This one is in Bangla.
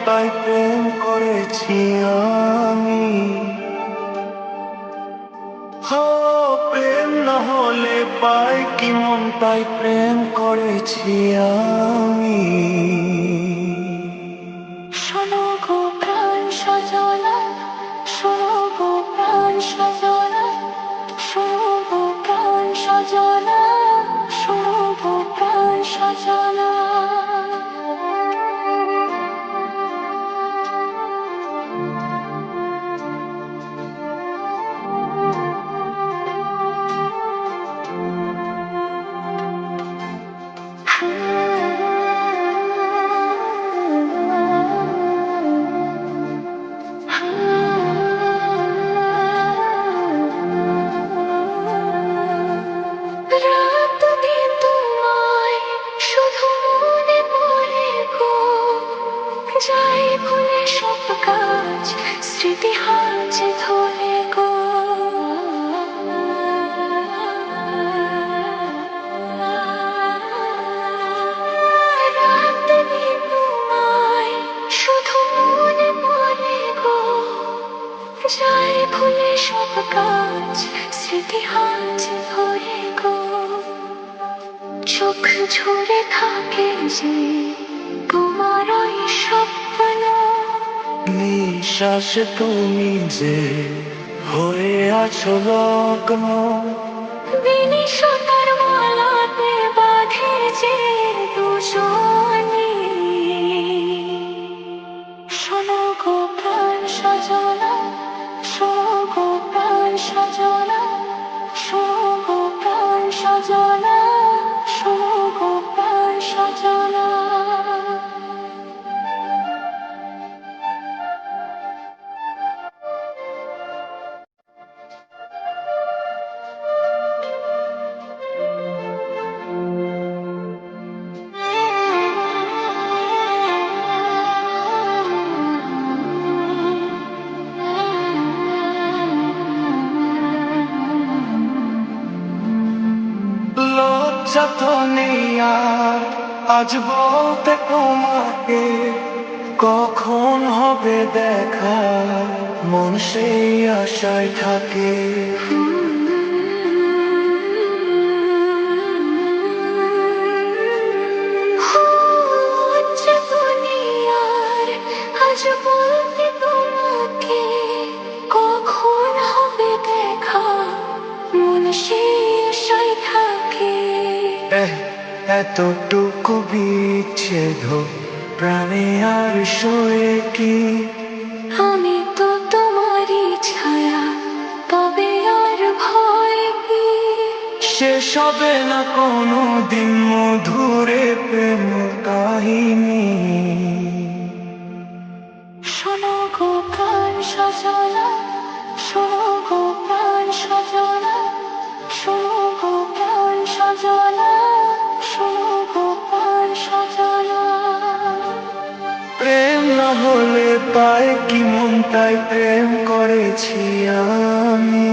তাই প্রেম করেছি আমি। প্রেম না হলে পাই কি মন, তাই প্রেম করেছি আমি। শোনো গো প্রাণ সজলা, শোনো গো প্রাণ সজলা, শোনো গো প্রাণ সজলা, শোনো গো প্রাণ সজলা। রাত দিন তোমায় শুধু মনে পড়ে গো, যাই ভুলে সব কাজ স্মৃতি হাতে ধরে গো। রাত দিন তোমায় শুধু মনে পড়ে গো, যাই ভুলে সব কাজ স্মৃতি হাতে ধরে গো। চোখ ঝরে থাকে যে তোমার ওই স্বপ্ন, নিঃশ্বাসে তুমি যে হয়ে আছো লগ্ন। বিনিশতার মালাতে বাঁধে যে দুজনে। শোনো গো প্রাণ সজলা, শোনো গো প্রাণ সজলা, শোনো গো প্রাণ সজলা, শোনো গো প্রাণ সজলা। লজ্জা তো নেই আর আজ বলতে তোমাকে, কখন হবে দেখা মন সেই আশায় থাকে। আজ বলতে তোমাকে, কখন হবে দেখা মন সেই আশায় থাকে। এতটুকু বিচ্ছেদ প্রাণে আর সয়ে কি, আমি তো তোমারই ছায়া, তবে আর ভয় কি। শেষ হবে না কোনো দিন মধুরে প্রেম কাহিনী। শোনো গো প্রাণ সজলা, শোনো গো প্রাণ সজলা, শোনো গো প্রাণ সজলা, শোনো গো প্রাণ সজলা। প্রেম না হলে পায় কি মন, তাই প্রেম করেছি আমি।